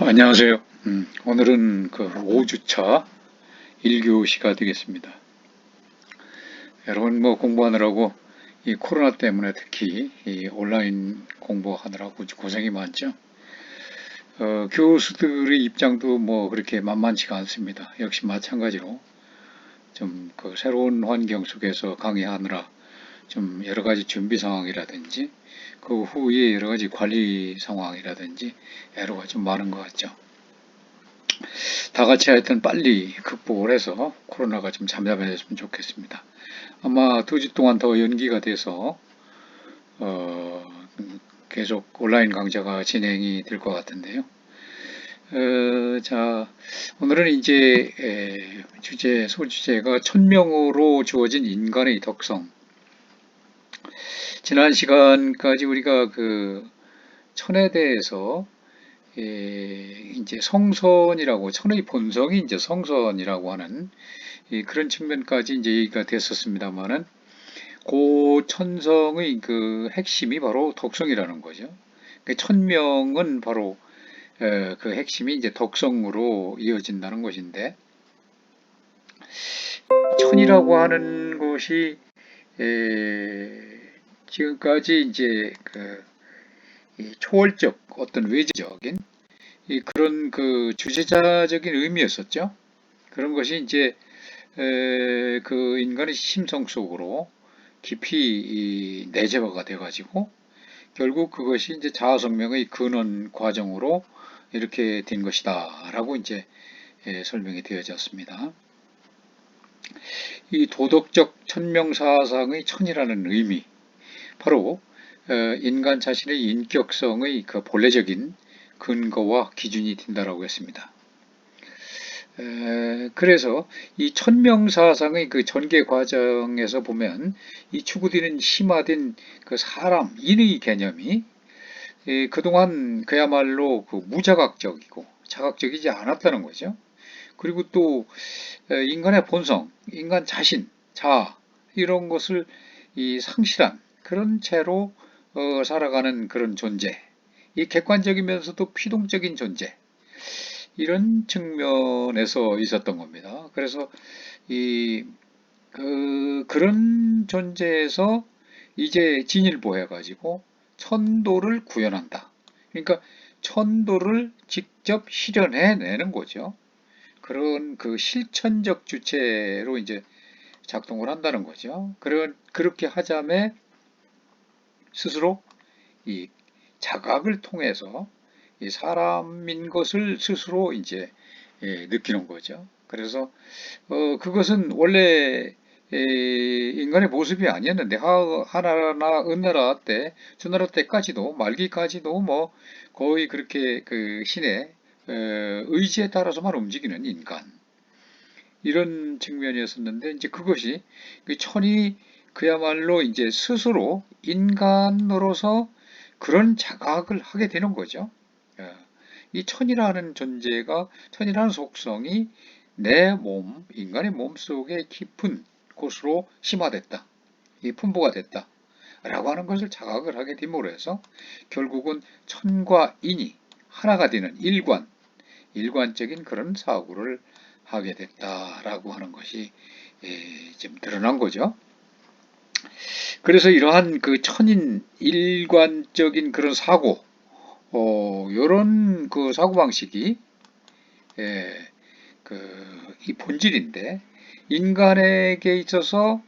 안녕하세요. 오늘은 그 5주차 1교시가 되겠습니다. 여러분 공부하느라고 이 코로나 때문에 특히 이 온라인 공부하느라고 고생이 많죠. 교수들의 입장도 그렇게 만만치가 않습니다. 역시 마찬가지로 좀 그 새로운 환경 속에서 강의하느라 좀 여러 가지 준비 상황이라든지 그 후에 여러 가지 관리 상황이라든지 애로가 좀 많은 것 같죠. 다 같이 하여튼 빨리 극복을 해서 코로나가 좀 잠잠해졌으면 좋겠습니다. 아마 2주 동안 더 연기가 돼서 계속 온라인 강좌가 진행이 될 것 같은데요. 자, 오늘은 이제 소주제가 천명으로 주어진 인간의 덕성. 지난 시간까지 우리가 그 천에 대해서 이제 성선이라고, 천의 본성이 이제 성선이라고 하는 그런 측면까지 이제 얘기가 됐었습니다만은, 그 천성의 그 핵심이 바로 덕성이라는 거죠. 그 천명은 바로 그 핵심이 이제 덕성으로 이어진다는 것인데, 천이라고 하는 것이 지금까지 이제 이 초월적 어떤 외적인 그런 그 주제자적인 의미였었죠. 그런 것이 이제 그 인간의 심성 속으로 깊이 내재화가 돼가지고 결국 그것이 이제 자아성명의 근원 과정으로 이렇게 된 것이다라고 이제 설명이 되어졌습니다. 이 도덕적 천명사상의 천이라는 의미, 바로 인간 자신의 인격성의 그 본래적인 근거와 기준이 된다라고 했습니다. 그래서 이 천명사상의 그 전개 과정에서 보면 이 추구되는 심화된 그 사람, 인의 개념이 그동안 그야말로 그 무자각적이고 자각적이지 않았다는 거죠. 그리고 또 인간의 본성, 인간 자신, 자아 이런 것을 이 상실한 그런 채로 살아가는 그런 존재, 이 객관적이면서도 피동적인 존재, 이런 측면에서 있었던 겁니다. 그래서 그런 존재에서 이제 진일보해가지고 천도를 구현한다. 그러니까 천도를 직접 실현해내는 거죠. 그런 그 실천적 주체로 이제 작동을 한다는 거죠. 그렇게 하자매 스스로 이 자각을 통해서 이 사람인 것을 스스로 이제 느끼는 거죠. 그래서 그것은 원래 인간의 모습이 아니었는데 하나나 은나라 때, 주나라 때까지도 말기까지도 거의 그렇게 그 신의 의지에 따라서만 움직이는 인간 이런 측면이었었는데 이제 그것이 그 천이 그야말로 이제 스스로 인간으로서 그런 자각을 하게 되는 거죠. 예. 이 천이라는 존재가, 천이라는 속성이 내 몸, 인간의 몸 속에 깊은 곳으로 심화됐다. 이 분포가 됐다. 라고 하는 것을 자각을 하게 됨으로 해서 결국은 천과 인이 하나가 되는 일관적인 그런 사고를 하게 됐다라고 하는 것이 지금 드러난 거죠. 그래서 이러한 그 천인 일관적인 그런 사고, 요런 그 사고방식이, 예, 이 본질인데, 인간에게 있어서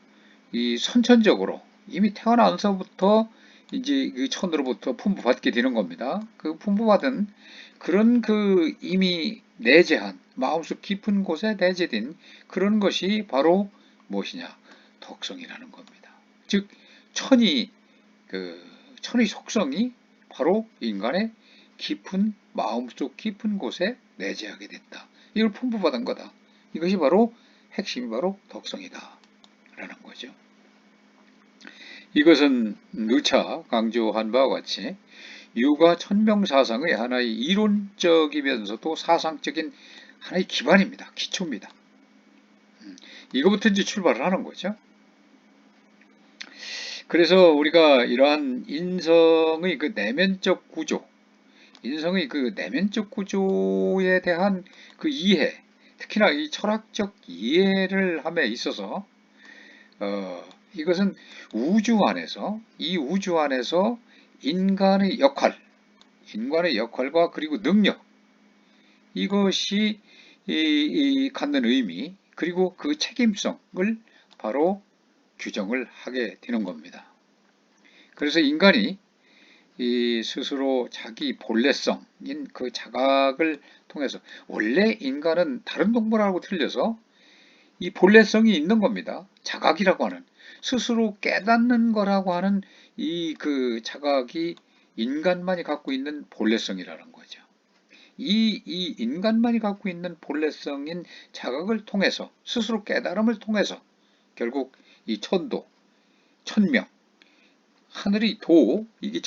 이 선천적으로 이미 태어나서부터 이제 그 천으로부터 풍부받게 되는 겁니다. 그 풍부받은 그런 그 이미 내재한 마음속 깊은 곳에 내재된 그런 것이 바로 무엇이냐? 덕성이라는 겁니다. 즉, 천이, 그, 천의 속성이 바로 인간의 깊은, 마음속 깊은 곳에 내재하게 됐다. 이걸 풍부받은 거다. 이것이 바로 핵심이 바로 덕성이다. 라는 거죠. 이것은 누차 강조한 바와 같이 유가 천명사상의 하나의 이론적이면서도 사상적인 하나의 기반입니다. 기초입니다. 이거부터 이제 출발을 하는 거죠. 그래서 우리가 이러한 인성의 그 내면적 구조, 인성의 그 내면적 구조에 대한 그 이해, 특히나 이 철학적 이해를 함에 있어서 이것은 이 우주 안에서 인간의 역할, 인간의 역할과 그리고 능력, 이것이 갖는 의미, 그리고 그 책임성을 바로 규정을 하게 되는 겁니다. 그래서 인간이 스스로 자기 본래성인 그 자각을 통해서, 원래 인간은 다른 동물하고 틀려서 이 본래성이 있는 겁니다. 자각이라고 하는, 스스로 깨닫는 거라고 하는 이 그 자각이 인간만이 갖고 있는 본래성이라는 거죠. 이 인간만이 갖고 있는 본래성인 자각을 통해서, 스스로 깨달음을 통해서 결국 이 천도, 천명, 하늘의 도, 이게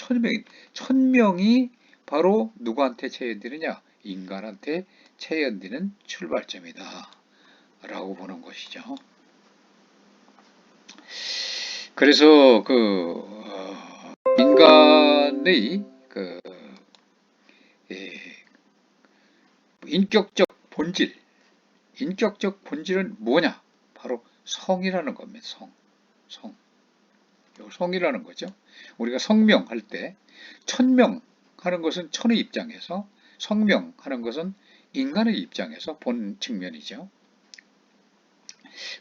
천명이 바로 누구한테 체현되느냐? 인간한테 체현되는 출발점이다 라고 보는 것이죠. 그래서 인간의 예, 인격적 본질, 인격적 본질은 뭐냐? 바로 성이라는 겁니다. 성. 성이라는 거죠. 우리가 성명할 때 천명하는 것은 천의 입장에서, 성명하는 것은 인간의 입장에서 본 측면이죠.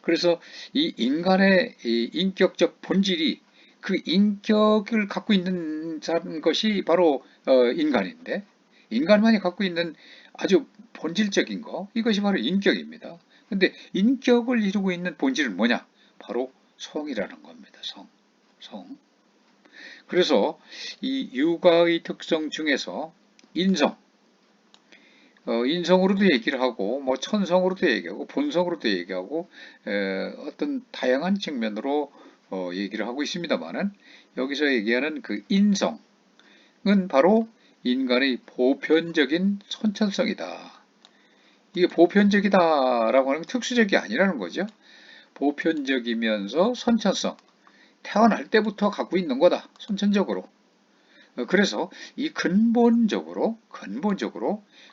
그래서 이 인간의 이 인격적 본질이, 그 인격을 갖고 있는 것이 바로 인간인데, 인간만이 갖고 있는 아주 본질적인 거, 이것이 바로 인격입니다. 근데 인격을 이루고 있는 본질은 뭐냐? 바로 성이라는 겁니다. 성. 그래서 이 육아의 특성 중에서 인성, 인성으로도 얘기를 하고, 뭐 천성으로도 얘기하고, 본성으로도 얘기하고, 어떤 다양한 측면으로 얘기를 하고 있습니다만은, 여기서 얘기하는 그 인성은 바로 인간의 보편적인 선천성이다. 이게 보편적이다라고 하는 건 특수적이 아니라는 거죠. 보편적이면서 선천성, 태어날 때부터 갖고 있는 거다, 선천적으로. 그래서 이 근본적으로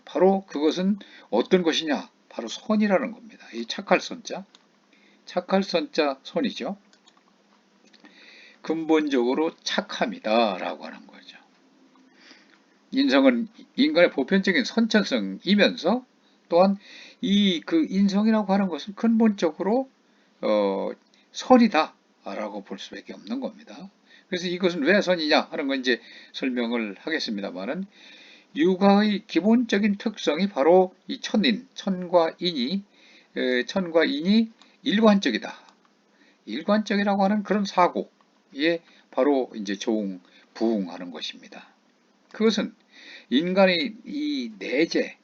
바로 그것은 어떤 것이냐? 바로 선이라는 겁니다. 이 착할 선자, 선이죠. 근본적으로 착함이다라고 하는 거죠. 인성은 인간의 보편적인 선천성이면서 또한 이 그 인성이라고 하는 것은 근본적으로 선이다라고 볼 수밖에 없는 겁니다. 그래서 이것은 왜 선이냐 하는 건 이제 설명을 하겠습니다만은, 육아의 기본적인 특성이 바로 이 천과 인이 일관적이다. 일관적이라고 하는 그런 사고에 바로 이제 부응하는 것입니다. 그것은 인간의 이 내재,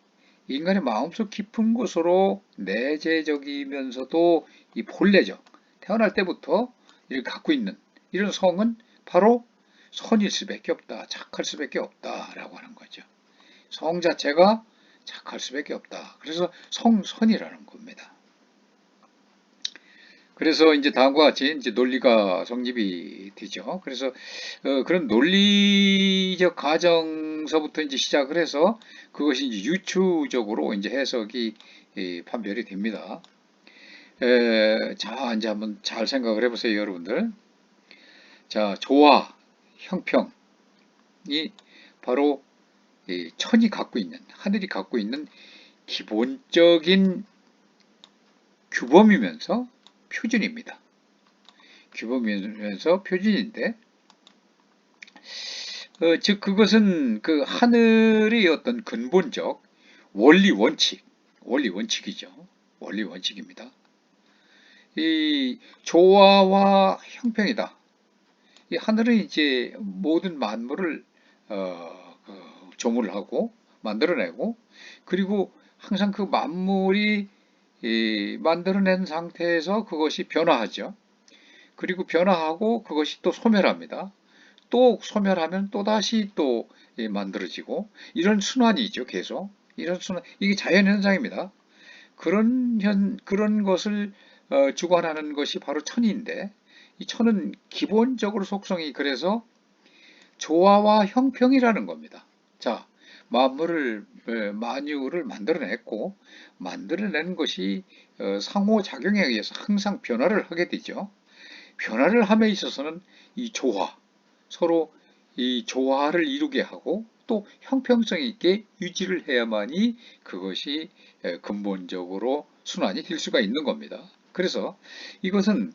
인간의 마음속 깊은 곳으로 내재적이면서도 이 본래적, 태어날 때부터 이렇게 갖고 있는 이런 성은 바로 선일 수밖에 없다, 착할 수밖에 없다라고 하는 거죠. 성 자체가 착할 수밖에 없다. 그래서 선이라는 겁니다. 그래서 이제 다음과 같이 이제 논리가 성립이 되죠. 그래서 그런 논리적 가정서부터 이제 시작을 해서 그것이 이제 유추적으로 이제 해석이 판별이 됩니다. 자, 이제 한번 잘 생각을 해보세요, 여러분들. 자, 조화, 형평이 바로 천이 갖고 있는, 하늘이 갖고 있는 기본적인 규범이면서 표준입니다. 규범이면서 표준인데, 즉 그것은 그 하늘의 어떤 근본적 원리원칙이죠. 원리원칙입니다. 이 조화와 형평이다. 이 하늘은 이제 모든 만물을 조물을 하고 만들어내고, 그리고 항상 그 만물이 만들어낸 상태에서 그것이 변화하죠. 그리고 변화하고 그것이 또 소멸합니다. 또 소멸하면 또다시 또 만들어지고, 이런 순환이죠, 계속. 이런 순환, 이게 자연현상입니다. 그런 것을 주관하는 것이 바로 천인데, 이 천은 기본적으로 속성이 그래서 조화와 형평이라는 겁니다. 자, 만물을 만유를 만들어냈고 만들어낸 것이 상호작용에 의해서 항상 변화를 하게 되죠. 변화를 함에 있어서는 이 조화, 서로 이 조화를 이루게 하고 또 형평성 있게 유지를 해야만이 그것이 근본적으로 순환이 될 수가 있는 겁니다. 그래서 이것은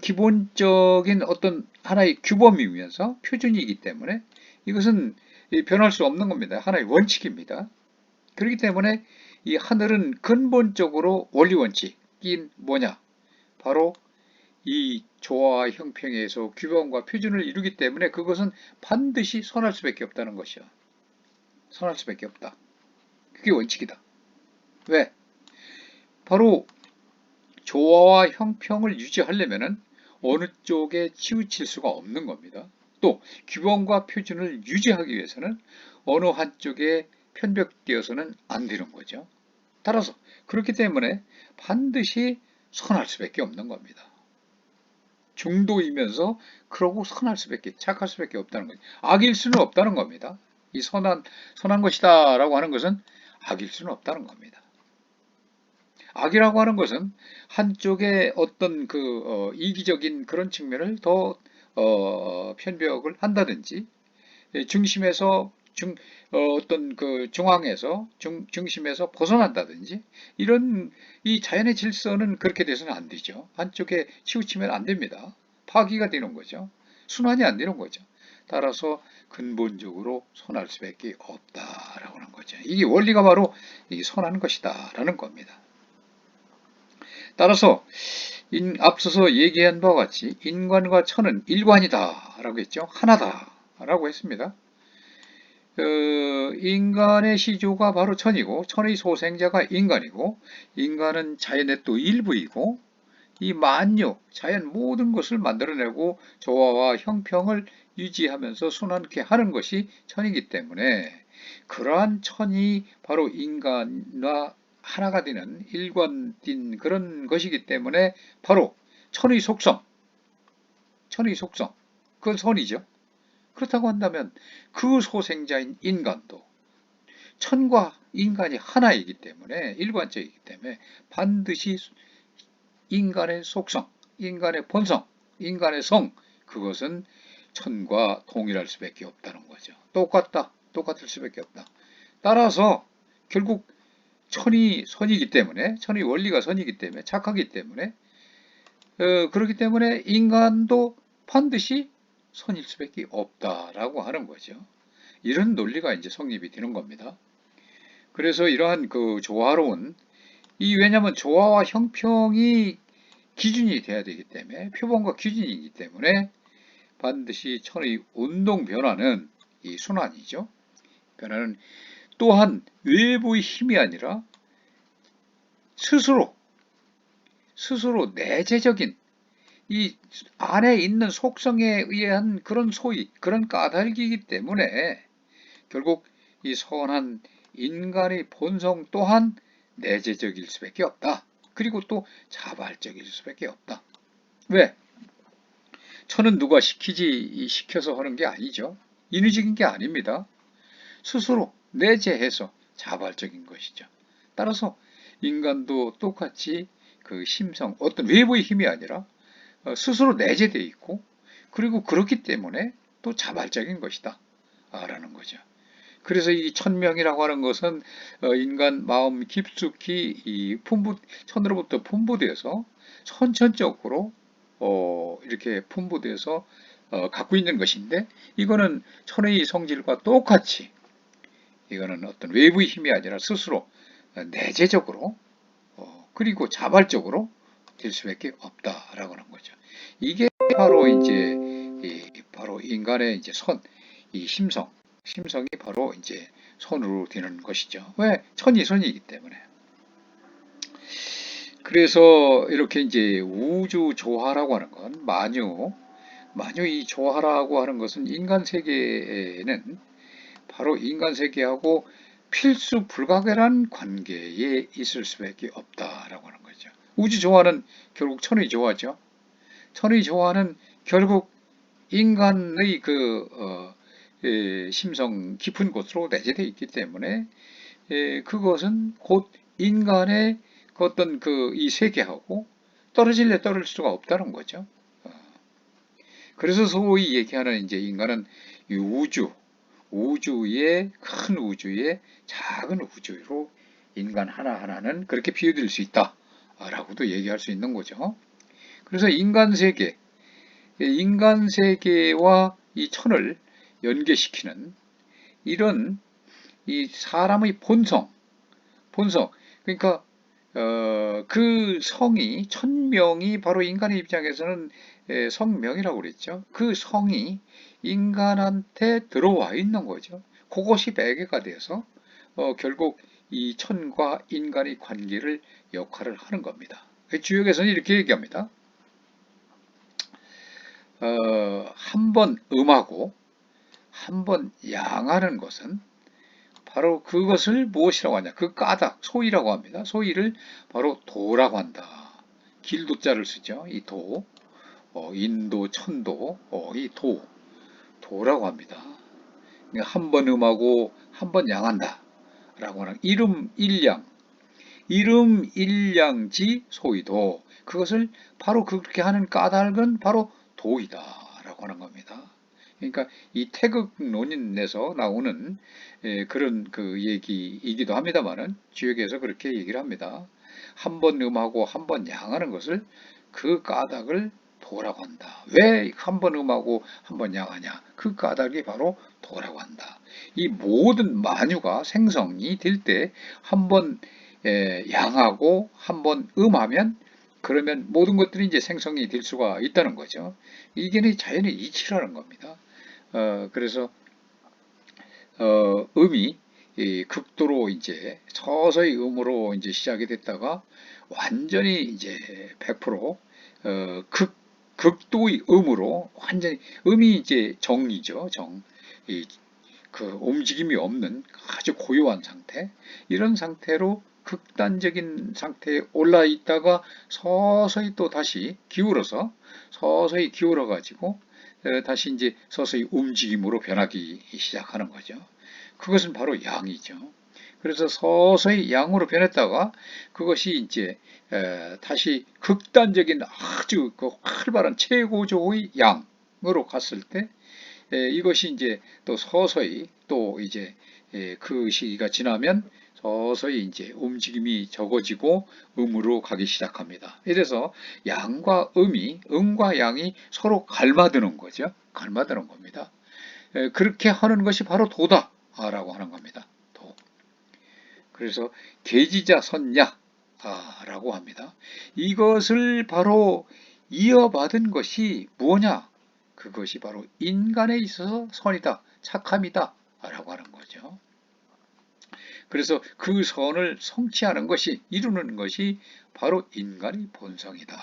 기본적인 어떤 하나의 규범이면서 표준이기 때문에 이것은 변할 수 없는 겁니다. 하나의 원칙입니다. 그렇기 때문에 이 하늘은 근본적으로 원리 원칙인 뭐냐? 바로 이 조화와 형평에서 규범과 표준을 이루기 때문에 그것은 반드시 선할 수밖에 없다는 것이야. 선할 수밖에 없다. 그게 원칙이다. 왜? 바로 조화와 형평을 유지하려면은 어느 쪽에 치우칠 수가 없는 겁니다. 또 규범과 표준을 유지하기 위해서는 어느 한쪽에 편벽되어서는 안 되는 거죠. 따라서 그렇기 때문에 반드시 선할 수밖에 없는 겁니다. 중도이면서 그러고 착할 수밖에 없다는 거죠. 악일 수는 없다는 겁니다. 이 선한 것이다라고 하는 것은 악일 수는 없다는 겁니다. 악이라고 하는 것은 한쪽에 어떤 이기적인 그런 측면을 더 편벽을 한다든지 중심에서 어떤 중앙에서 중심에서 벗어난다든지 이런 이 자연의 질서는 그렇게 돼서는 안 되죠. 한쪽에 치우치면 안 됩니다. 파기가 되는 거죠. 순환이 안 되는 거죠. 따라서 근본적으로 선할 수밖에 없다라고 하는 거죠. 이게 원리가 바로 이 선한 것이다라는 겁니다. 따라서 앞서서 얘기한 바와 같이 인간과 천은 일관이다라고 했죠. 하나다라고 했습니다. 인간의 시조가 바로 천이고 천의 소생자가 인간이고 인간은 자연의 또 일부이고 이 만유, 자연 모든 것을 만들어내고 조화와 형평을 유지하면서 순환케 하는 것이 천이기 때문에 그러한 천이 바로 인간과 하나가 되는 일관된 그런 것이기 때문에 바로 천의 속성, 그건 선이죠. 그렇다고 한다면 그 소생자인 인간도 천과 인간이 하나이기 때문에 일관적이기 때문에 반드시 인간의 속성, 인간의 본성, 인간의 성 그것은 천과 동일할 수밖에 없다는 거죠. 똑같을 수밖에 없다. 따라서 결국 천이 선이기 때문에 천의 원리가 선이기 때문에 착하기 때문에 그렇기 때문에 인간도 반드시 선일 수밖에 없다라고 하는 거죠. 이런 논리가 이제 성립이 되는 겁니다. 그래서 이러한 조화로운 왜냐하면 조화와 형평이 기준이 돼야 되기 때문에 표본과 기준이기 때문에 반드시 천의 운동 변화는 이 순환이죠. 변화는 또한 외부의 힘이 아니라 스스로 내재적인 이 안에 있는 속성에 의한 그런 그런 까닭이기 때문에 결국 이 선한 인간의 본성 또한 내재적일 수밖에 없다. 그리고 또 자발적일 수밖에 없다. 왜? 천은 누가 시켜서 하는 게 아니죠. 인위적인 게 아닙니다. 스스로 내재해서 자발적인 것이죠. 따라서 인간도 똑같이 심성, 어떤 외부의 힘이 아니라 스스로 내재되어 있고 그리고 그렇기 때문에 또 자발적인 것이다 라는 거죠. 그래서 이 천명이라고 하는 것은 인간 마음 깊숙이 천으로부터 분부되어서 선천적으로 이렇게 분부돼서 갖고 있는 것인데 이거는 천의 성질과 똑같이 이거는 어떤 외부의 힘이 아니라 스스로 내재적으로 그리고 자발적으로 될 수밖에 없다라고 하는 거죠. 이게 바로 이제 바로 인간의 이제 이 심성이 바로 이제 선으로 되는 것이죠. 왜? 천이 선이기 때문에. 그래서 이렇게 이제 우주 조화라고 하는 건 만유 이 조화라고 하는 것은 인간 세계에는 바로 인간 세계하고 필수 불가결한 관계에 있을 수밖에 없다라고 하는 거죠. 우주 조화는 결국 천의 조화죠. 천의 조화는 결국 인간의 심성 깊은 곳으로 내재되어 있기 때문에 그것은 곧 인간의 그 어떤 이 세계하고 떨어질래 떨어질 수가 없다는 거죠. 그래서 소위 얘기하는 이제 인간은 이 우주의 큰 우주의 작은 우주로 인간 하나하나는 그렇게 비유될 수 있다라고도 얘기할 수 있는 거죠. 그래서 인간 세계와 이 천을 연계시키는 이런 이 사람의 본성, 그러니까 그 성이 천명이 바로 인간의 입장에서는 성명이라고 그랬죠. 그 성이 인간한테 들어와 있는 거죠. 그것이 매개가 돼서 결국 이 천과 인간의 관계를 역할을 하는 겁니다. 주역에서는 이렇게 얘기합니다. 한 번 음하고 한 번 양하는 것은 바로 그것을 무엇이라고 하냐? 그 까닭, 소위라고 합니다. 소위를 바로 도라고 한다. 길도자를 쓰죠. 이 도, 인도, 천도, 이 도라고 합니다. 한 번 음하고 한 번 양한다. 라고 하는 이름 일량지 소위도. 그것을 바로 그렇게 하는 까닭은 바로 도이다. 라고 하는 겁니다. 그러니까 이 태극론인에서 나오는 그런 그 얘기이기도 합니다만은 주역에서 그렇게 얘기를 합니다. 한 번 음하고 한 번 양하는 것을 그 까닭을 도라고 한다. 왜 한 번 음하고 한 번 양하냐? 그 까닭이 바로 도라고 한다. 이 모든 만유가 생성이 될 때 한 번 양하고 한 번 음하면 그러면 모든 것들이 이제 생성이 될 수가 있다는 거죠. 이게 자연의 이치라는 겁니다. 그래서 음이 극도로 이제 서서히 음으로 이제 시작이 됐다가 완전히 이제 100% 극도의 음으로 완전히 음이 이제 정이죠. 그 움직임이 없는 아주 고요한 상태, 이런 상태로 극단적인 상태에 올라 있다가 서서히 또 다시 서서히 기울어 가지고 다시 이제 서서히 움직임으로 변하기 시작하는 거죠. 그것은 바로 양이죠. 그래서 서서히 양으로 변했다가 그것이 이제 다시 극단적인 아주 그 활발한 최고조의 양으로 갔을 때 이것이 이제 또 서서히 또 이제 그 시기가 지나면 서서히 이제 움직임이 적어지고 음으로 가기 시작합니다. 이래서 음과 양이 서로 갈마드는 거죠. 갈마드는 겁니다. 그렇게 하는 것이 바로 도다라고 하는 겁니다. 도. 그래서 계지자 선야라고 합니다. 이것을 바로 이어받은 것이 무엇냐? 그것이 바로 인간에 있어서 선이다, 착함이다 라고 하는 거죠. 그래서 그 선을 성취하는 것이, 이루는 것이 바로 인간의 본성이다.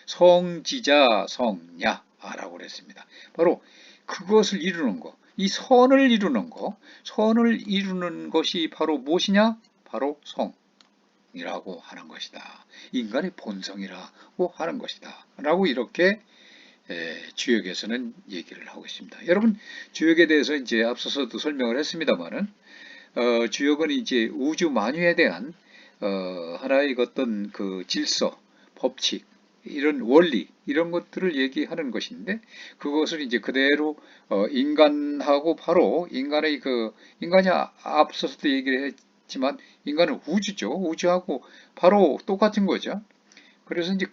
성지자 성야라고 그랬습니다. 바로 그것을 이루는 것, 이 선을 이루는 것, 선을 이루는 것이 바로 무엇이냐? 바로 성이라고 하는 것이다. 인간의 본성이라고 하는 것이다. 라고 이렇게 주역에서는 얘기를 하고 있습니다. 여러분, 주역에 대해서 이제 앞서서도 설명을 했습니다만은, 주역은 이제 우주 만유에 대한 하나의 어떤 그 질서, 법칙, 이런 원리, 이런 것들을 얘기하는 것인데, 그것을 이제 그대로 인간하고 바로 인간이 앞서서도 얘기를 했지만 인간은 우주죠. 우주하고 바로 똑같은 거죠. 그래서 이제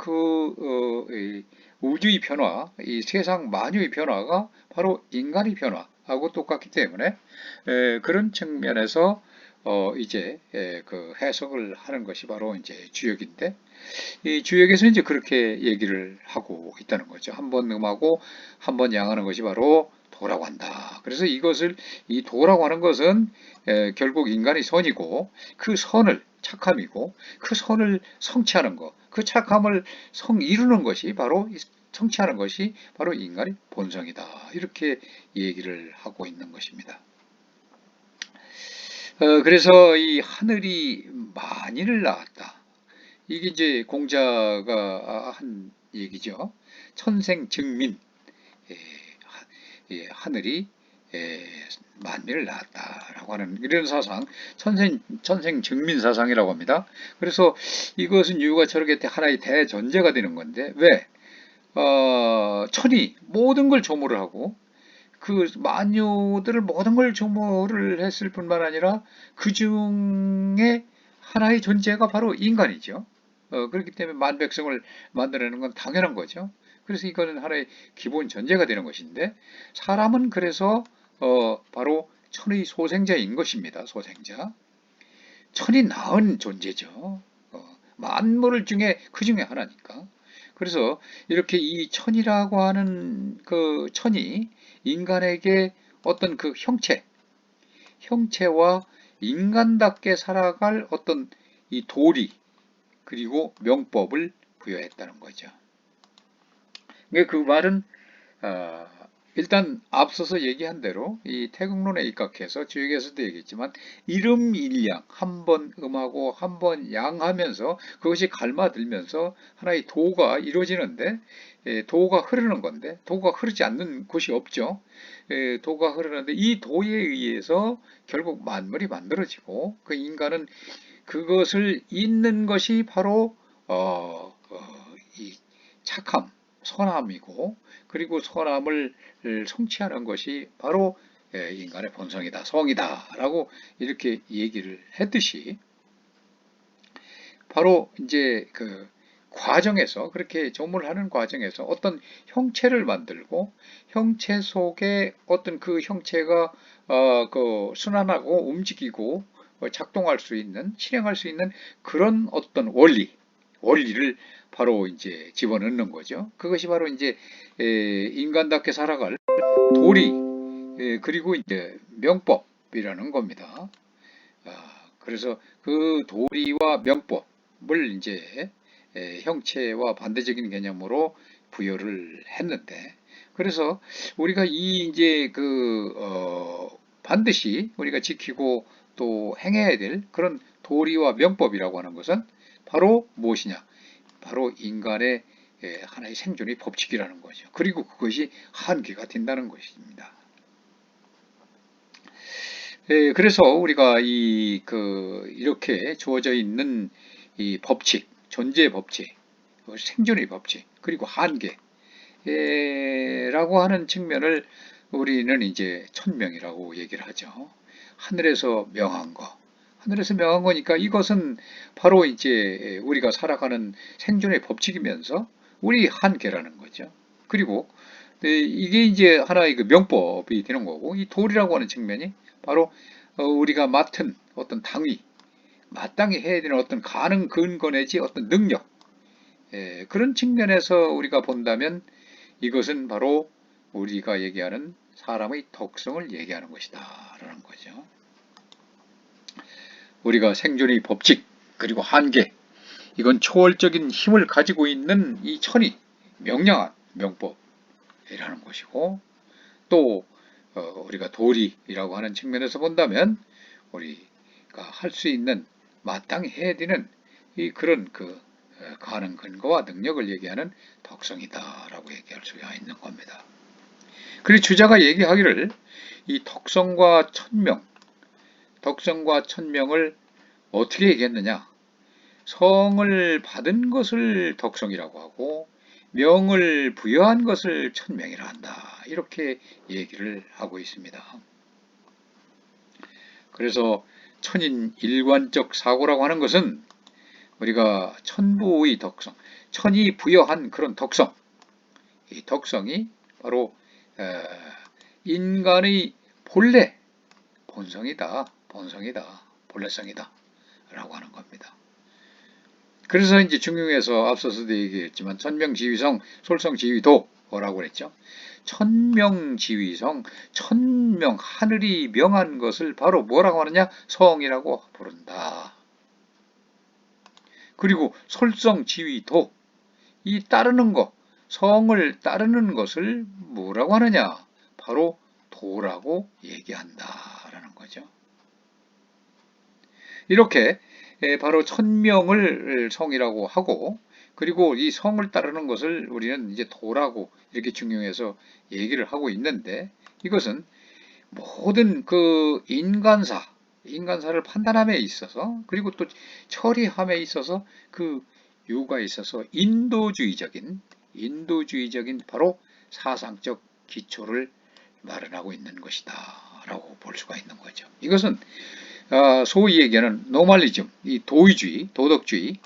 우주의 변화, 이 세상 만유의 변화가 바로 인간의 변화하고 똑같기 때문에 그런 측면에서 이제 그 해석을 하는 것이 바로 이제 주역인데, 이 주역에서 이제 그렇게 얘기를 하고 있다는 거죠. 한 번 음하고 한 번 양하는 것이 바로 도라고 한다. 그래서 이 도라고 하는 것은 결국 인간의 선이고, 그 선을 착함이고, 그 선을 성취하는 것, 그 착함을 이루는 것이 바로 성취하는 것이 바로 인간의 본성이다. 이렇게 얘기를 하고 있는 것입니다. 그래서 이 하늘이 만인을 낳았다. 이게 이제 공자가 한 얘기죠. 천생증민, 하늘이 만민을 낳았다라고 하는 이런 사상, 천생 증민 사상이라고 합니다. 그래서 이것은 이유가 저렇게 하나의 대전제가 되는 건데, 왜? 천이 모든 걸 조모를 하고 그 만유들을 모든 걸 조모를 했을 뿐만 아니라 그 중에 하나의 존재가 바로 인간이죠. 그렇기 때문에 만백성을 만들어내는 건 당연한 거죠. 그래서 이거는 하나의 기본 전제가 되는 것인데, 사람은 그래서 바로 천의 소생자인 것입니다. 소생자. 천이 낳은 존재죠. 만물 중에 그 중에 하나니까. 그래서 이렇게 이 천이라고 하는 그 천이 인간에게 어떤 그 형체와 인간답게 살아갈 어떤 이 도리, 그리고 명법을 부여했다는 거죠. 그 말은 어, 일단 앞서서 얘기한 대로 이 태극론에 입각해서 주역에서도 얘기했지만 이름일양, 한 번 음하고 한 번 양하면서 그것이 갈마들면서 하나의 도가 이루어지는데, 도가 흐르는 건데, 도가 흐르지 않는 곳이 없죠. 도가 흐르는데 이 도에 의해서 결국 만물이 만들어지고, 그 인간은 그것을 잇는 것이 바로 이 착함, 선함이고, 그리고 선함을 성취하는 것이 바로 인간의 본성이다, 성이다라고 이렇게 얘기를 했듯이, 바로 이제 그 과정에서, 그렇게 조물하는 과정에서 어떤 형체를 만들고, 형체 속에 어떤 그 형체가 그 순환하고 움직이고 작동할 수 있는, 실행할 수 있는 그런 어떤 원리를 바로 이제 집어넣는 거죠. 그것이 바로 이제 인간답게 살아갈 도리, 그리고 이제 명법이라는 겁니다. 그래서 그 도리와 명법을 이제 형체와 반대적인 개념으로 부여를 했는데, 그래서 우리가 이 이제 반드시 우리가 지키고 또 행해야 될 그런 도리와 명법이라고 하는 것은 바로 무엇이냐? 바로 인간의 하나의 생존의 법칙이라는 거죠. 그리고 그것이 한계가 된다는 것입니다. 그래서 우리가 이렇게 주어져 있는 이 법칙, 존재의 법칙, 생존의 법칙, 그리고 한계라고 하는 측면을 우리는 이제 천명이라고 얘기를 하죠. 하늘에서 명한 거. 하늘에서 명한 거니까 이것은 바로 이제 우리가 살아가는 생존의 법칙이면서 우리 한계라는 거죠. 그리고 이게 이제 하나의 그 명법이 되는 거고, 이 도리라고 하는 측면이 바로 우리가 맡은 어떤 당위, 마땅히 해야 되는 어떤 가능 근거 내지 어떤 능력, 그런 측면에서 우리가 본다면 이것은 바로 우리가 얘기하는 사람의 덕성을 얘기하는 것이다 라는 거죠. 우리가 생존의 법칙, 그리고 한계, 이건 초월적인 힘을 가지고 있는 이 천이 명량한 명법이라는 것이고, 또 우리가 도리라고 하는 측면에서 본다면 우리가 할 수 있는, 마땅히 해야 되는 그런 가능 근거와 능력을 얘기하는 덕성이다라고 얘기할 수가 있는 겁니다. 그리고 주자가 얘기하기를 이 덕성과 천명을 어떻게 얘기했느냐? 성을 받은 것을 덕성이라고 하고 명을 부여한 것을 천명이라 한다. 이렇게 얘기를 하고 있습니다. 그래서 천인 일관적 사고라고 하는 것은 우리가 천부의 덕성, 천이 부여한 그런 덕성, 이 덕성이 바로 인간의 본성이다, 본래성이다 라고 하는 겁니다. 그래서 이제 중용에서 앞서서도 얘기했지만 천명지위성, 솔성지위도라고 그랬죠. 천명지위성, 천명, 하늘이 명한 것을 바로 뭐라고 하느냐? 성이라고 부른다. 그리고 솔성지위도, 이 따르는 것, 성을 따르는 것을 뭐라고 하느냐? 바로 도라고 얘기한다라는 거죠. 이렇게 바로 천명을 성이라고 하고, 그리고 이 성을 따르는 것을 우리는 이제 도라고 이렇게 중용해서 얘기를 하고 있는데, 이것은 모든 그 인간사를 판단함에 있어서, 그리고 또 처리함에 있어서 그 이유가 있어서 인도주의적인 바로 사상적 기초를 마련하고 있는 것이다 라고 볼 수가 있는 거죠. 이것은 소위 얘기하는 노멀리즘, 이 도의주의, 도덕주의나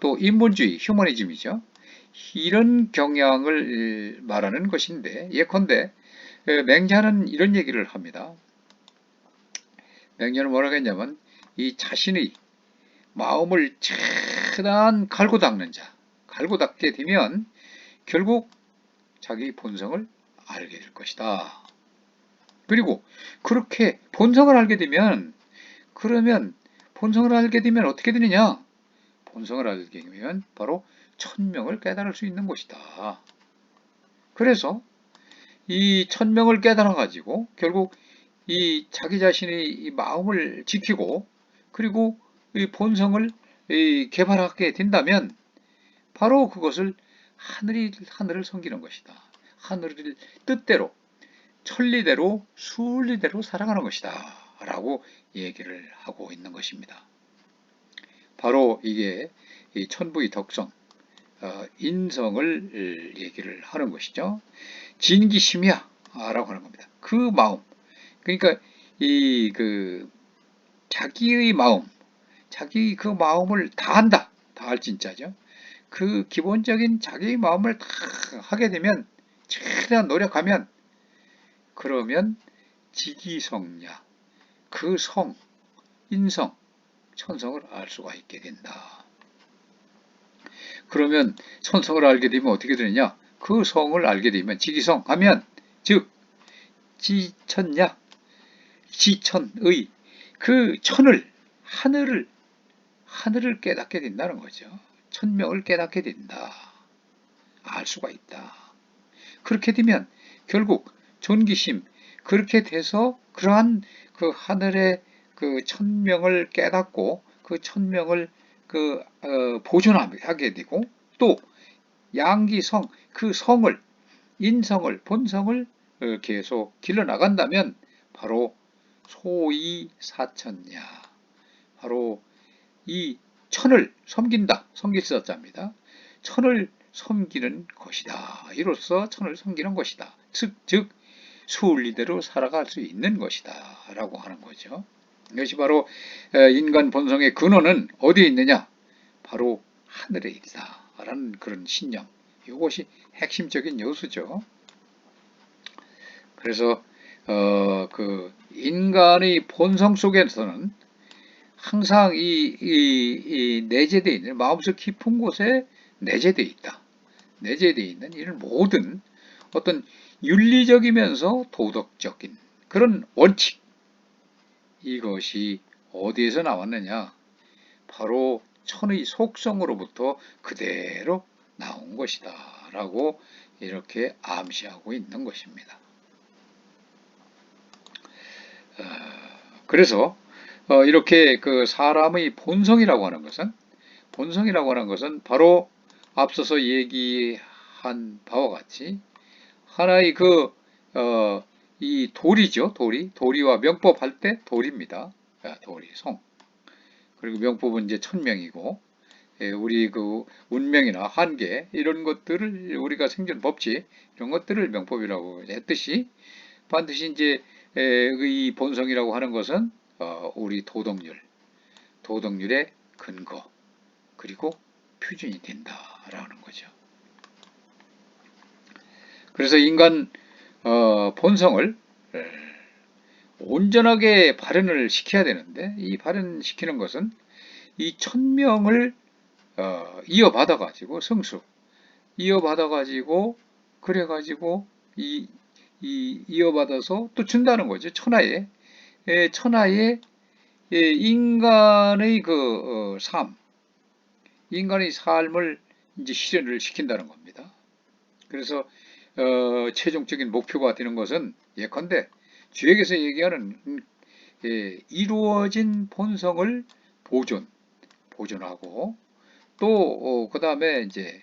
또 인본주의, 휴머니즘이죠. 이런 경향을 말하는 것인데, 예컨대 맹자는 이런 얘기를 합니다. 맹자는 뭐라고 했냐면, 이 자신의 마음을 최대한 갈고 닦는 자, 갈고 닦게 되면 결국 자기 본성을 알게 될 것이다. 그리고 그렇게 본성을 알게 되면, 그러면 본성을 알게 되면 어떻게 되느냐? 본성을 알게 되면 바로 천명을 깨달을 수 있는 것이다. 그래서 이 천명을 깨달아 가지고 결국 이 자기 자신의 이 마음을 지키고, 그리고 이 본성을 개발하게 된다면 바로 그것을 하늘을 섬기는 것이다. 하늘을 뜻대로, 천리대로, 순리대로 살아가는 것이다 라고 얘기를 하고 있는 것입니다. 바로 이게 이 천부의 덕성, 인성을 얘기를 하는 것이죠. 진기심야 라고 하는 겁니다. 그 마음, 그러니까 자기의 마음, 자기 그 마음을 다한다, 다할 진짜죠. 그 기본적인 자기의 마음을 다 하게 되면, 최대한 노력하면, 그러면 지기성야, 그 성, 인성, 천성을 알 수가 있게 된다. 그러면 천성을 알게 되면 어떻게 되느냐? 그 성을 알게 되면 지기성 하면, 즉 지천야, 지천의 그 천을, 하늘을 깨닫게 된다는 거죠. 천명을 깨닫게 된다. 알 수가 있다. 그렇게 되면 결국 존귀심, 그렇게 돼서 그러한 그 하늘의 그 천명을 깨닫고 그 천명을 보존하게 되고, 또 양기성, 그 성을, 인성을, 본성을 계속 길러나간다면 바로 소위 사천야, 바로 이 천을 섬긴다, 섬길 자입니다. 천을 섬기는 것이다. 이로써 천을 섬기는 것이다. 즉 순리대로 살아갈 수 있는 것이다 라고 하는 거죠. 이것이 바로 인간 본성의 근원은 어디에 있느냐? 바로 하늘에 있다 라는 그런 신념, 이것이 핵심적인 요소죠. 그래서 그 인간의 본성 속에서는 항상 이 내재되어 있는, 마음속 깊은 곳에 내재되어 있다. 내재되어 있는 이런 모든 어떤 윤리적이면서 도덕적인 그런 원칙, 이것이 어디에서 나왔느냐? 바로 천의 속성으로부터 그대로 나온 것이다 라고 이렇게 암시하고 있는 것입니다. 그래서 이렇게 그 사람의 본성이라고 하는 것은 바로 앞서서 얘기한 바와 같이 하나의 이 도리죠. 도리와 명법 할 때 도리입니다. 도리, 성. 그리고 명법은 이제 천명이고, 우리 그 운명이나 한계, 이런 것들을, 우리가 생존 법칙, 이런 것들을 명법이라고 했듯이, 반드시 이제 이 본성이라고 하는 것은 우리 도덕률의 근거, 그리고 표준이 된다라는 거죠. 그래서 인간 본성을 온전하게 발현을 시켜야 되는데, 이 발현시키는 것은 이 천명을 이어받아가지고 이어받아가지고 그래가지고 이어받아서 또 준다는 거죠. 천하에 인간의 인간의 삶을 이제 실현을 시킨다는 겁니다. 그래서 최종적인 목표가 되는 것은, 예컨대 주역에서 얘기하는 이루어진 본성을 보존하고, 또 그 다음에 이제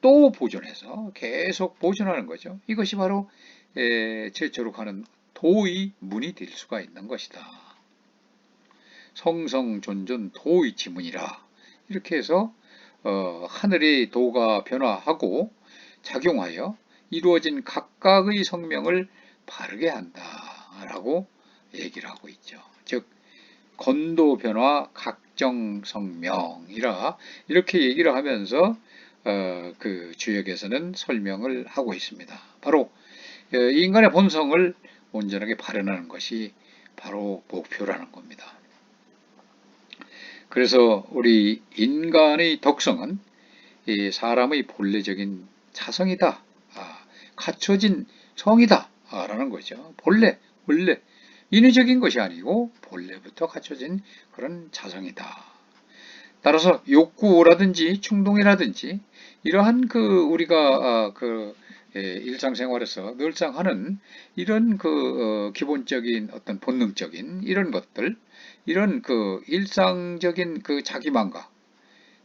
또 보존해서 계속 보존하는 거죠. 이것이 바로 최초로 가는 도의 문이 될 수가 있는 것이다. 성성존존 도의 지문이라. 이렇게 해서 하늘의 도가 변화하고 작용하여 이루어진 각각의 성명을 바르게 한다라고 얘기를 하고 있죠. 즉 건도 변화 각정 성명이라 이렇게 얘기를 하면서 그 주역에서는 설명을 하고 있습니다. 바로 인간의 본성을 온전하게 발현하는 것이 바로 목표라는 겁니다. 그래서 우리 인간의 덕성은 이 사람의 본래적인 자성이다, 갖춰진 성이다 라는 거죠. 원래 인위적인 것이 아니고 본래부터 갖춰진 그런 자성이다. 따라서 욕구라든지 충동이라든지 이러한 우리가 일상생활에서 늘상 하는 이런 기본적인 어떤 본능적인 이런 것들, 이런 일상적인 자기망각,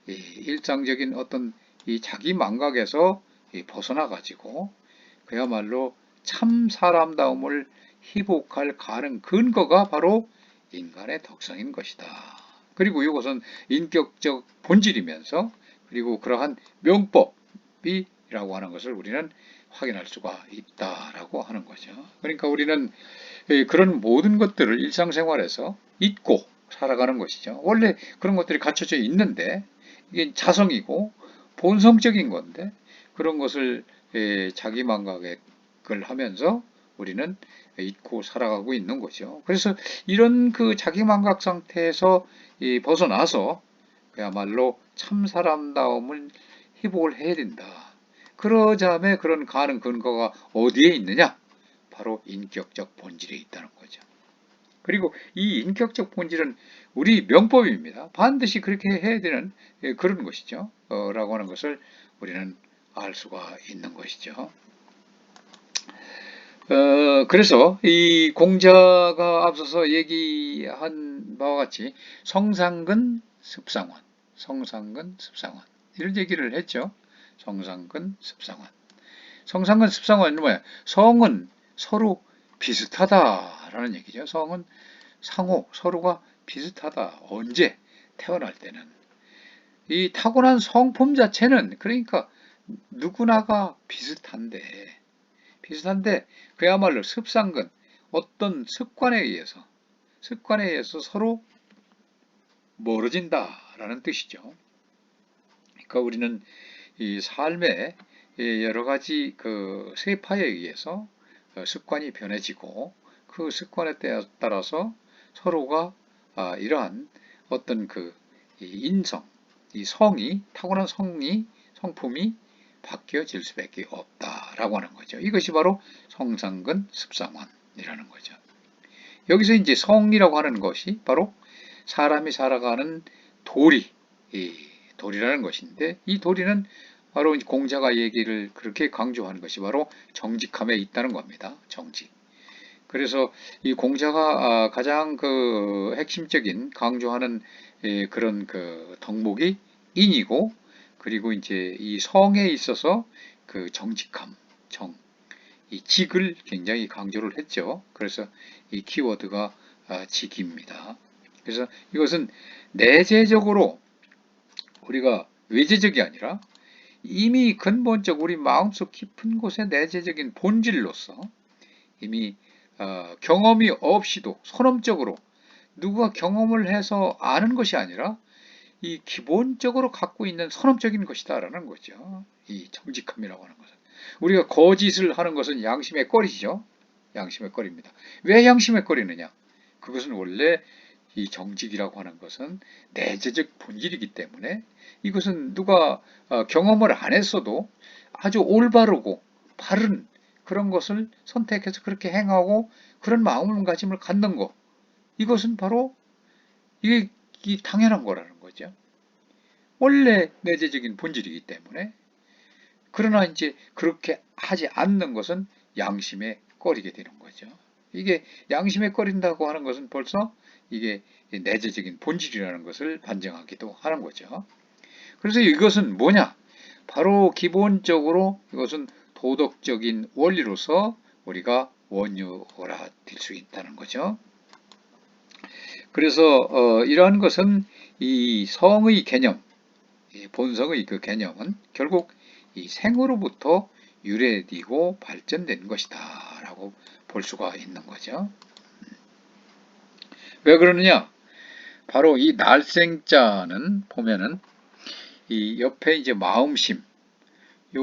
일상적인 어떤 이 자기망각에서 벗어나 가지고 그야말로 참 사람다움을 희복할 가능 근거가 바로 인간의 덕성인 것이다. 그리고 이것은 인격적 본질이면서 그리고 그러한 명법이라고 하는 것을 우리는 확인할 수가 있다라고 하는 거죠. 그러니까 우리는 그런 모든 것들을 일상생활에서 잊고 살아가는 것이죠. 원래 그런 것들이 갖춰져 있는데 이게 자성이고 본성적인 건데 그런 것을 자기망각을 하면서 우리는 잊고 살아가고 있는 거죠. 그래서 이런 자기망각 상태에서 벗어나서 그야말로 참 사람다움을 희복을 해야 된다. 그러자면 그런 가능 근거가 어디에 있느냐? 바로 인격적 본질에 있다는 거죠. 그리고 이 인격적 본질은 우리 명법입니다. 반드시 그렇게 해야 되는 그런 것이죠. 라고 하는 것을 우리는 알 수가 있는 것이죠. 그래서 이 공자가 앞서서 얘기한 바와 같이 성상근 습상원, 이런 얘기를 했죠. 성상근 습상원. 성상근 습상원은 뭐야? 성은 서로 비슷하다라는 얘기죠. 성은 상호, 서로가 비슷하다. 언제? 태어날 때는. 이 타고난 성품 자체는 그러니까 누구나가 비슷한데 그야말로 습상근, 어떤 습관에 의해서 서로 멀어진다라는 뜻이죠. 그러니까 우리는 이 삶의 여러 가지 세파에 의해서 습관이 변해지고 그 습관에 따라서 서로가 이러한 어떤 인성, 이 타고난 성품이 바뀌어질 수밖에 없다라고 하는 거죠. 이것이 바로 성상근 습상원이라는 거죠. 여기서 이제 성이라고 하는 것이 바로 사람이 살아가는 도리라는 것인데 이 도리는 바로 공자가 얘기를 그렇게 강조하는 것이 바로 정직함에 있다는 겁니다. 정직. 그래서 이 공자가 가장 핵심적인 강조하는 그런 덕목이 인이고 그리고 이제 이 성에 있어서 정직함, 이 직을 굉장히 강조를 했죠. 그래서 이 키워드가 직입니다. 그래서 이것은 내재적으로 우리가 외재적이 아니라 이미 근본적 우리 마음속 깊은 곳에 내재적인 본질로서 이미 경험이 없이도 선험적으로 누가 경험을 해서 아는 것이 아니라 이 기본적으로 갖고 있는 선험적인 것이다라는 거죠. 이 정직함이라고 하는 것은. 우리가 거짓을 하는 것은 양심의 꺼리죠. 양심의 꺼리입니다. 왜 양심의 꺼리느냐? 그것은 원래 이 정직이라고 하는 것은 내재적 본질이기 때문에 이것은 누가 경험을 안 했어도 아주 올바르고 바른 그런 것을 선택해서 그렇게 행하고 그런 마음가짐을 갖는 것. 이것은 바로 이게 당연한 거라는 거죠. 원래 내재적인 본질이기 때문에. 그러나 이제 그렇게 하지 않는 것은 양심에 꺼리게 되는 거죠. 이게 양심에 꺼린다고 하는 것은 벌써 이게 내재적인 본질이라는 것을 반증하기도 하는 거죠. 그래서 이것은 뭐냐? 바로 기본적으로 이것은 도덕적인 원리로서 우리가 원유화될 수 있다는 거죠. 그래서 이러한 것은 이 성의 개념, 이 본성의 그 개념은 결국 이 생으로부터 유래되고 발전된 것이다 라고 볼 수가 있는 거죠. 왜 그러느냐? 바로 이 날생자는 보면은 이 옆에 이제 마음심, 요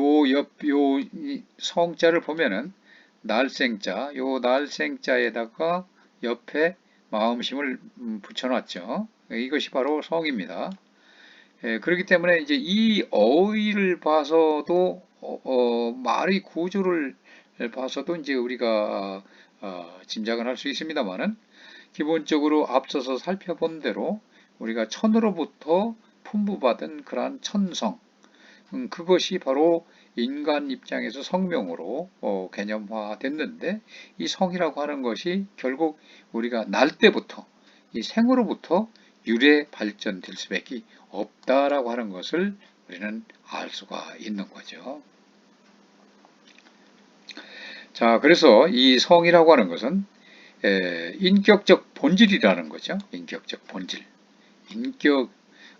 성자를 보면은 날생자, 요 날생자에다가 옆에 마음심을 붙여놨죠. 이것이 바로 성입니다. 그렇기 때문에 이제 이 어휘를 봐서도 말의 구조를 봐서도 이제 우리가 짐작을 할 수 있습니다만은 기본적으로 앞서서 살펴본 대로 우리가 천으로부터 품부받은 그러한 천성, 그것이 바로 인간 입장에서 성명으로 개념화됐는데 이 성이라고 하는 것이 결국 우리가 날 때부터 이 생으로부터 유래 발전될 수밖에 없다라고 하는 것을 우리는 알 수가 있는 거죠. 자, 그래서 이 성이라고 하는 것은 인격적 본질이라는 거죠. 인격적 본질.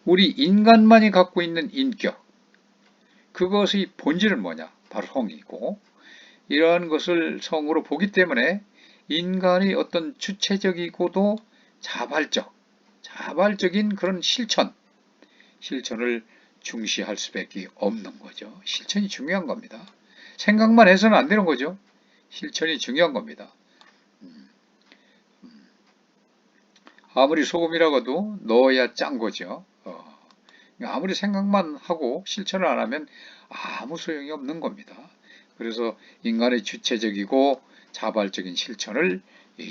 우리 인간만이 갖고 있는 인격. 그것의 본질은 뭐냐? 바로 성이고, 이러한 것을 성으로 보기 때문에 인간의 어떤 주체적이고도 자발적인 그런 실천을 중시할 수밖에 없는 거죠. 실천이 중요한 겁니다. 생각만 해서는 안 되는 거죠. 실천이 중요한 겁니다. 아무리 소금이라고도 넣어야 짠 거죠. 아무리 생각만 하고 실천을 안 하면 아무 소용이 없는 겁니다. 그래서 인간의 주체적이고 자발적인 실천을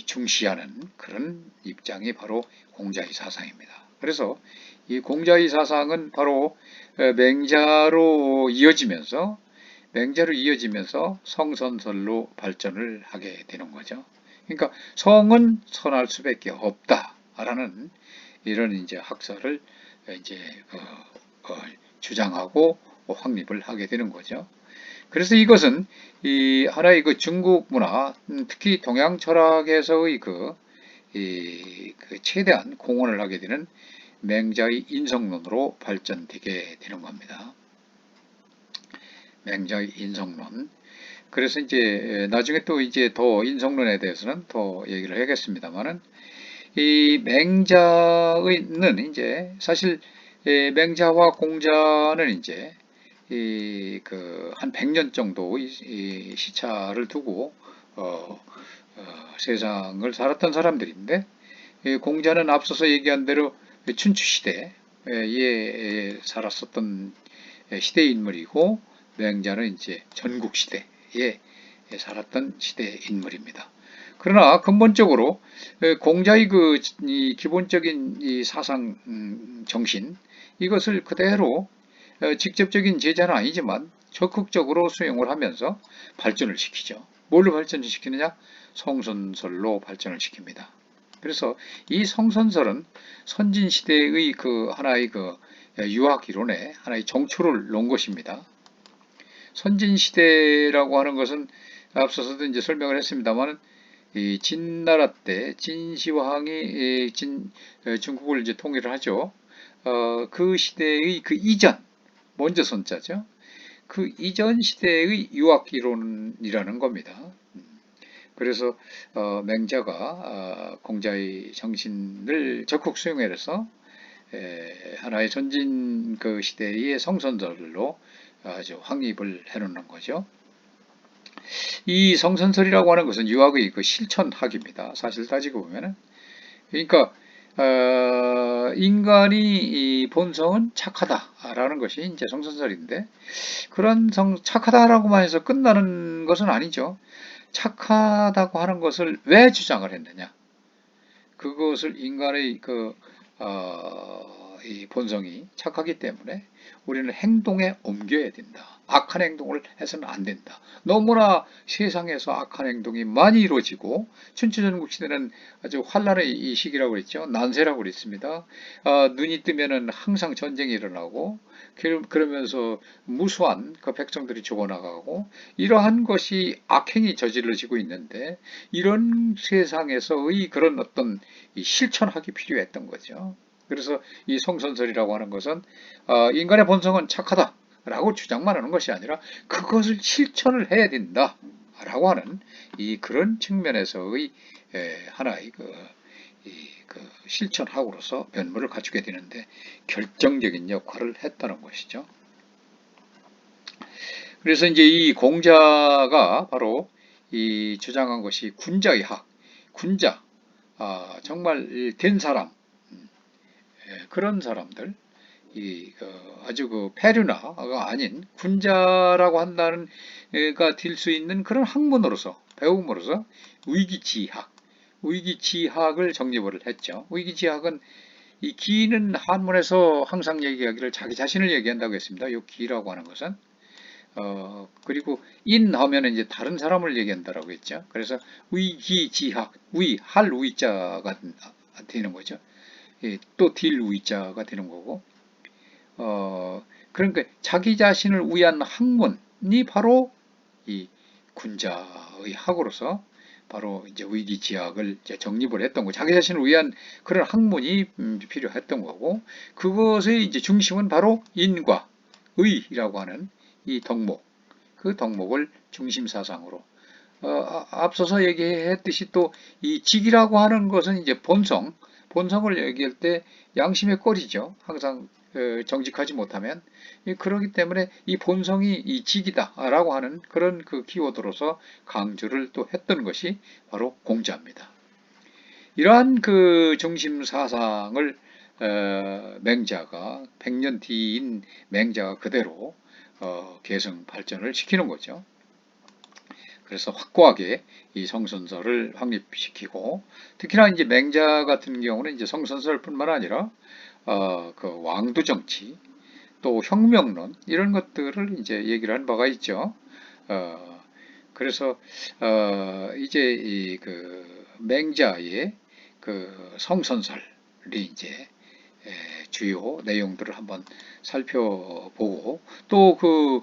중시하는 그런 입장이 바로 공자의 사상입니다. 그래서 이 공자의 사상은 바로 맹자로 이어지면서 성선설로 발전을 하게 되는 거죠. 그러니까 성은 선할 수밖에 없다라는 이런 이제 학설을 이제 주장하고 확립을 하게 되는 거죠. 그래서 이것은 이 하나의 그 중국 문화, 특히 동양 철학에서의 그 최대한 공헌을 하게 되는 맹자의 인성론으로 발전되게 되는 겁니다. 맹자의 인성론. 그래서 이제 나중에 또 이제 더 인성론에 대해서는 더 얘기를 하겠습니다만은 이 맹자는 이제 사실 맹자와 공자는 이제 한 100년 정도 이 시차를 두고 세상을 살았던 사람들인데 공자는 앞서서 얘기한 대로 춘추 시대에 살았었던 시대 인물이고 맹자는 이제 전국 시대에 살았던 시대 인물입니다. 그러나 근본적으로 공자의 이 기본적인 이 사상 정신 이것을 그대로 직접적인 제자는 아니지만 적극적으로 수용을 하면서 발전을 시키죠. 뭘로 발전을 시키느냐? 성선설로 발전을 시킵니다. 그래서 이 성선설은 선진시대의 그 하나의 그 유학 이론의 하나의 정초를 놓은 것입니다. 선진시대라고 하는 것은 앞서서도 이제 설명을 했습니다만 이 진나라 때 진시황이 중국을 이제 통일을 하죠. 그 시대의 그 이전, 먼저 선자죠. 그 이전 시대의 유학 이론이라는 겁니다. 그래서 맹자가 공자의 정신을 적극 수용해서 하나의 선진 그 시대의 성선설로 아주 확립을 해놓는 거죠. 이 성선설이라고 하는 것은 유학의 그 실천학입니다. 사실 따지고 보면은. 그러니까 인간이 이 본성은 착하다라는 것이 이제 성선설인데 그런 착하다라고만 해서 끝나는 것은 아니죠. 착하다고 하는 것을 왜 주장을 했느냐? 그것을 인간의 이 본성이 착하기 때문에 우리는 행동에 옮겨야 된다. 악한 행동을 해서는 안 된다. 너무나 세상에서 악한 행동이 많이 이루어지고 춘추전국시대는 아주 환란의 이 시기라고 그랬죠. 난세라고 그랬습니다. 눈이 뜨면은 항상 전쟁이 일어나고 그러면서 무수한 그 백성들이 죽어나가고 이러한 것이 악행이 저질러지고 있는데 이런 세상에서의 그런 어떤 이 실천하기 필요했던 거죠. 그래서 이 성선설이라고 하는 것은 인간의 본성은 착하다라고 주장만 하는 것이 아니라 그것을 실천을 해야 된다라고 하는 이 그런 측면에서의 하나의 그 실천학으로서 면모를 갖추게 되는데 결정적인 역할을 했다는 것이죠. 그래서 이제 이 공자가 바로 이 주장한 것이 군자의 학, 군자, 정말 된 사람, 그런 사람들, 아주 그 패류나가 아닌 군자라고 한다는 가 될 수 있는 그런 학문으로서 배움으로서 위기지학, 위기지학을 정립을 했죠. 위기지학은 이 기는 한문에서 항상 얘기하기를 자기 자신을 얘기한다고 했습니다. 이 기라고 하는 것은 그리고 인하면 이제 다른 사람을 얘기한다라고 했죠. 그래서 위기지학, 할 위자가 되는 거죠. 또 딜 위자가 되는 거고 그러니까 자기 자신을 위한 학문이 바로 이 군자의 학으로서 바로 이제 위기지학을 이제 정립을 했던 거, 자기 자신을 위한 그런 학문이 필요했던 거고, 그것의 이제 중심은 바로 인과 의라고 하는 이 덕목, 그 덕목을 중심 사상으로. 앞서서 얘기했듯이 또 이 직이라고 하는 것은 이제 본성을 얘기할 때 양심의 꼴이죠. 항상 정직하지 못하면 그렇기 때문에 이 본성이 이 직이다라고 하는 그런 그 키워드로서 강조를 또 했던 것이 바로 공자입니다. 이러한 그 중심 사상을 맹자가 100년 뒤인 맹자가 그대로 계승 발전을 시키는 거죠. 그래서 확고하게 이 성선설을 확립시키고 특히나 이제 맹자 같은 경우는 이제 성선설뿐만 아니라 그 왕도 정치 또 혁명론 이런 것들을 이제 얘기를 한 바가 있죠. 그래서 이제 이 그 맹자의 그 성선설이 이제 주요 내용들을 한번 살펴보고 또 그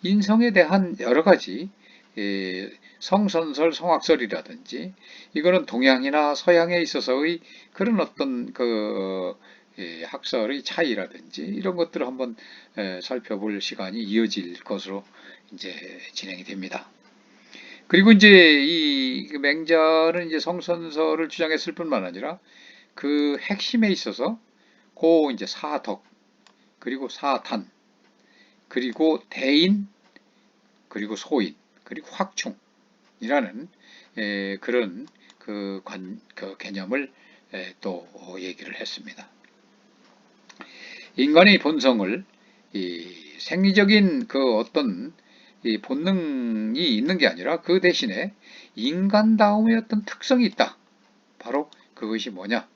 인성에 대한 여러 가지 성선설, 성악설이라든지 이거는 동양이나 서양에 있어서의 그런 어떤 그 학설의 차이라든지 이런 것들을 한번 살펴볼 시간이 이어질 것으로 이제 진행이 됩니다. 그리고 이제 이 맹자는 이제 성선설을 주장했을 뿐만 아니라 그 핵심에 있어서 고 이제 사덕 그리고 사탄 그리고 대인 그리고 소인 그리고 확충이라는 그런 그 개념을 또 얘기를 했습니다. 인간의 본성을 이 생리적인 그 어떤 이 본능이 있는 게 아니라 그 대신에 인간다움의 어떤 특성이 있다. 바로 그것이 뭐냐?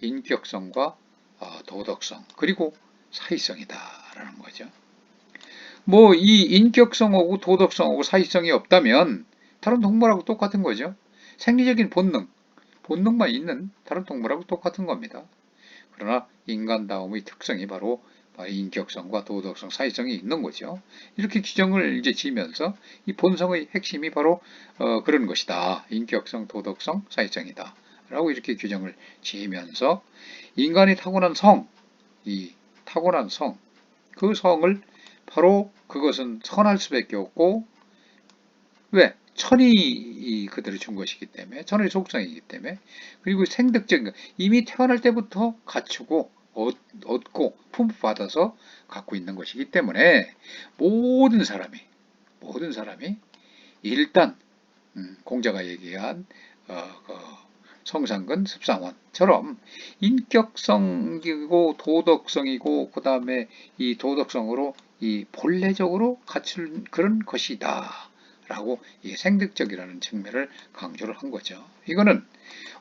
인격성과 도덕성 그리고 사회성이다라는 거죠. 뭐 이 인격성하고 도덕성하고 사회성이 없다면 다른 동물하고 똑같은 거죠. 생리적인 본능만 있는 다른 동물하고 똑같은 겁니다. 그러나 인간다움의 특성이 바로 인격성과 도덕성, 사회성이 있는 거죠. 이렇게 규정을 이제 지으면서 이 본성의 핵심이 바로 그런 것이다. 인격성, 도덕성, 사회성이다. 라고 이렇게 규정을 지으면서 인간이 타고난 이 타고난 그 성을 바로 그것은 선할 수밖에 없고 왜? 천이 그대로 준 것이기 때문에 천의 속성이기 때문에 그리고 생득적인 이미 태어날 때부터 갖추고 얻고 품받아서 갖고 있는 것이기 때문에 모든 사람이 일단 공자가 얘기한 그 성상근 습상원처럼 인격성이고 도덕성이고 그 다음에 이 도덕성으로 이 본래적으로 갖춘 그런 것이다. 라고 이 생득적이라는 측면을 강조를 한 거죠. 이거는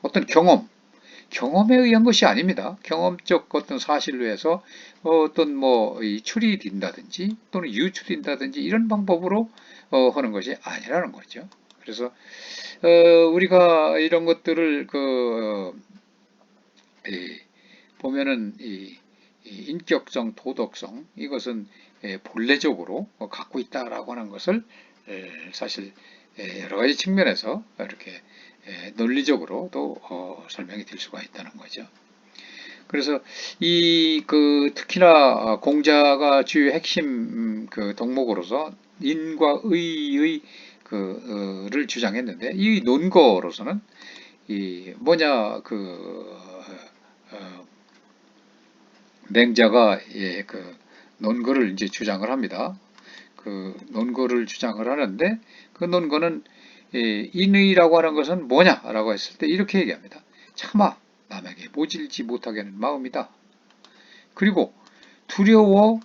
어떤 경험에 의한 것이 아닙니다. 경험적 어떤 사실로 해서 어떤 뭐 추리된다든지 또는 유추된다든지 이런 방법으로 하는 것이 아니라는 거죠. 그래서 우리가 이런 것들을 보면은 이 인격성, 도덕성 이것은 본래적으로 갖고 있다라고 하는 것을 사실 여러 가지 측면에서 이렇게 논리적으로도 설명이 될 수가 있다는 거죠. 그래서 이 특히나 공자가 주요 핵심 그 덕목으로서 인과 의의 그를 주장했는데 이 논거로서는 이 뭐냐 맹자가 논거를 이제 주장을 합니다. 그 논거를 주장을 하는데 그 논거는 인의라고 하는 것은 뭐냐라고 했을 때 이렇게 얘기합니다. 차마 남에게 모질지 못하게 하는 마음이다. 그리고 두려워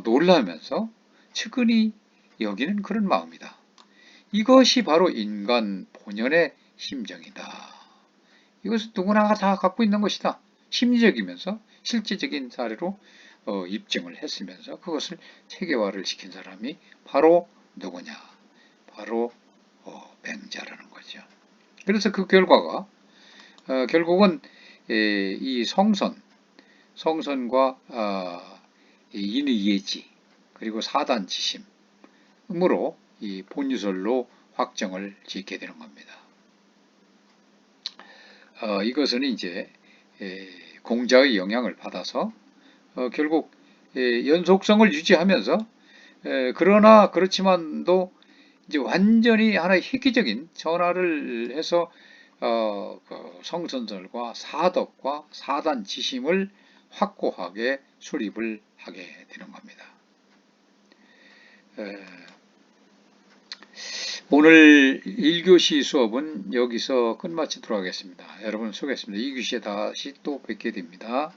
놀라면서 측은히 여기는 그런 마음이다. 이것이 바로 인간 본연의 심정이다. 이것은 누구나 다 갖고 있는 것이다. 심리적이면서 실제적인 사례로 입증을 했으면서 그것을 체계화를 시킨 사람이 바로 누구냐? 바로 맹자라는 거죠. 그래서 그 결과가 결국은 이 성선과 인의예지 그리고 사단지심으로 이 본유설로 확정을 짓게 되는 겁니다. 이것은 이제 공자의 영향을 받아서 결국 연속성을 유지하면서 그러나 그렇지만도 이제 완전히 하나의 획기적인 전환을 해서 그 성선설과 사덕과 사단지심을 확고하게 수립을 하게 되는 겁니다. 오늘 1교시 수업은 여기서 끝마치도록 하겠습니다. 여러분 수고했습니다. 2교시에 다시 또 뵙게 됩니다.